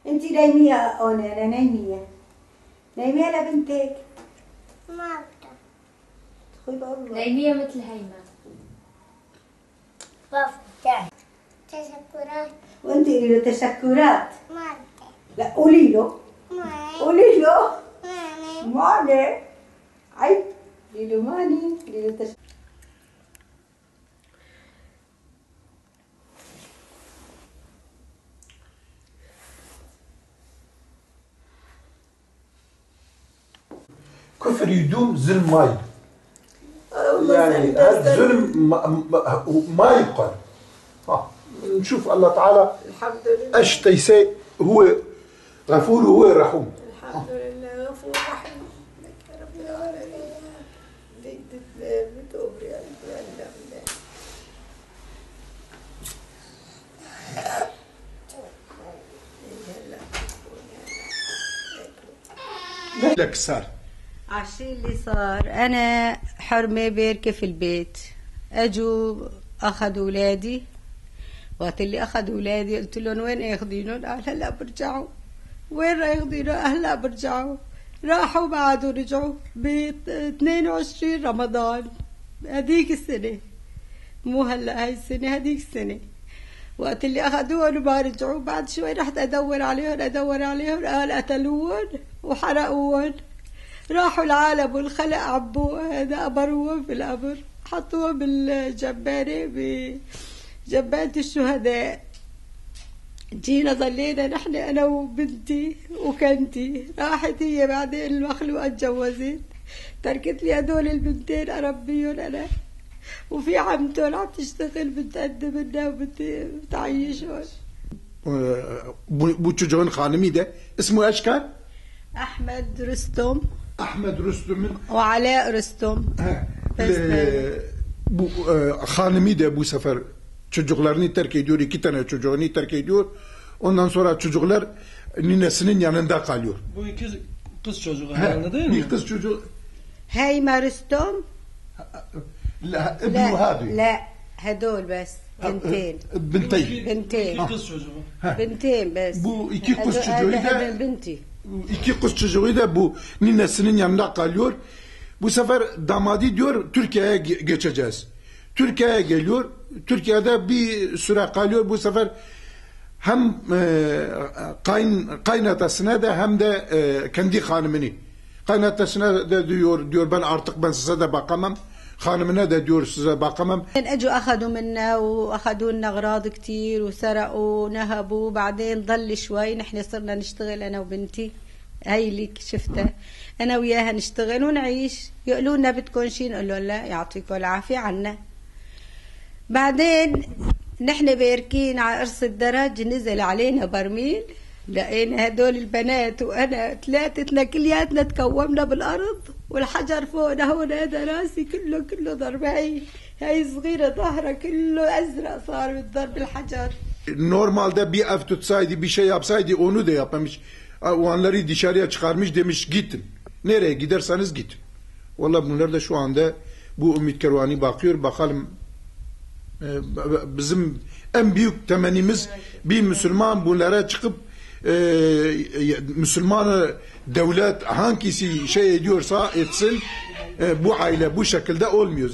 انتي نايمية انا نايمية لبنتك. ما أقدر. خذ الله. نايمية مثل هيما. بفتح. تشكرات. وانت قولي له تشكرات. ما أقدر. لا قولي له. ماني. قولي له. ماني. ماني. عيب. قولي له ماني. قولي له تشكرات. كفر يدوم ظلم ما يدوم. يعني هذا الظلم ما يقال. نشوف الله تعالى الحمد لله. ايش تيسي هو غفور وهو رحوم. الحمد لله غفور رحيم. لك يا رب العالمين. بتوب يا الله. لك صار عشي اللي صار، أنا حرمة باركة في البيت، أجوا أخذوا أولادي. وقت اللي أخذوا أولادي قلت لهم وين ياخذينهم؟ قال هلا برجعوا. وين راح ياخذينهم؟ هلا برجعوا. راحوا بعدوا رجعوا ب 22 رمضان هذيك السنة، مو هلا هاي السنة، هذيك السنة. وقت اللي أخذوهم وما رجعوا، بعد شوي رحت أدور عليهم قال قتلوهم وحرقوهم. راحوا العالم والخلق عبوه، هذا قبروه في القبر، حطوه بالجبانة بجبانة الشهداء. جينا ظلينا نحن أنا وبنتي وكنتي. راحت هي بعدين المخلوقة اتجوزت، تركت لي هدول البنتين أربيهم أنا، وفي عمتهم عم تشتغل بتقدم لنا وبتعيشهم. bu çocuğun hanımı da ismi ايش كان؟ أحمد رستم. Ahmet Rüstüm'ün وعلاء رستم. Bu hanımı da bu sefer çocuklarını terk ediyor, 2 tane çocuğunu terk ediyor. Ondan sonra çocuklar ninesinin yanında kalıyor. Bu 2 kız çocuğu herhalde değil mi? Bir kız çocuğu. هيما رستم. لا ابنه هذا. لا هدول بس بنتين. بنتين. 2 kız çocuğu. بنتين بس. Bu 2 kız çocuğu da بنتي. 2 kız çocuğu da bu ninesinin yanında kalıyor. Bu sefer damadı diyor Türkiye'ye geçeceğiz. Türkiye'ye geliyor. Türkiye'de bir süre kalıyor. Bu sefer hem kaynatasına da hem de kendi hanımını. Kaynatasına da diyor ben size de bakamam. خانمنا ده ديور سيزا باقمم. اجوا اخذوا منا واخذوا لنا اغراض كتير وسرقوا ونهبوا. بعدين ضل شوي نحن صرنا نشتغل انا وبنتي، هاي اللي شفتها، انا وياها نشتغل ونعيش. يقولوا لنا بدكم شيء، نقول لهم لا يعطيكم العافيه عنا. بعدين نحن باركين على قرص الدرج، نزل علينا برميل، لقينا هدول البنات وانا ثلاثتنا كلياتنا تكومنا بالارض، والحجر فوقنا هون. هذا راسي كله ضرب، هاي صغيره ظهرها كله ازرق صار بالضرب الحجر. Normalde bir ev tutsaydı, bir şey yapsaydı onu da yapmamış. Onları dışarıya çıkarmış, demiş gidin. Nereye giderseniz gidin. Vallahi bunlar da şu anda bu Ümit Kervani bakıyor. Bakalım bizim en büyük temennimiz bir Müslüman bunlara çıkıp Müslümanı devlet hangisi şey ediyorsa etsin, bu aile bu şekilde olmuyor.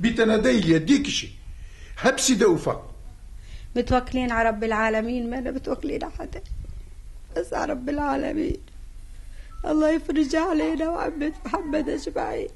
Bir tane değil 7 kişi. Hepsi de ufak. متوكلين على رب العالمين، ما أنا متوكلين على حدا، بس على رب العالمين. الله يفرج علينا وعمة محمد أجمعين.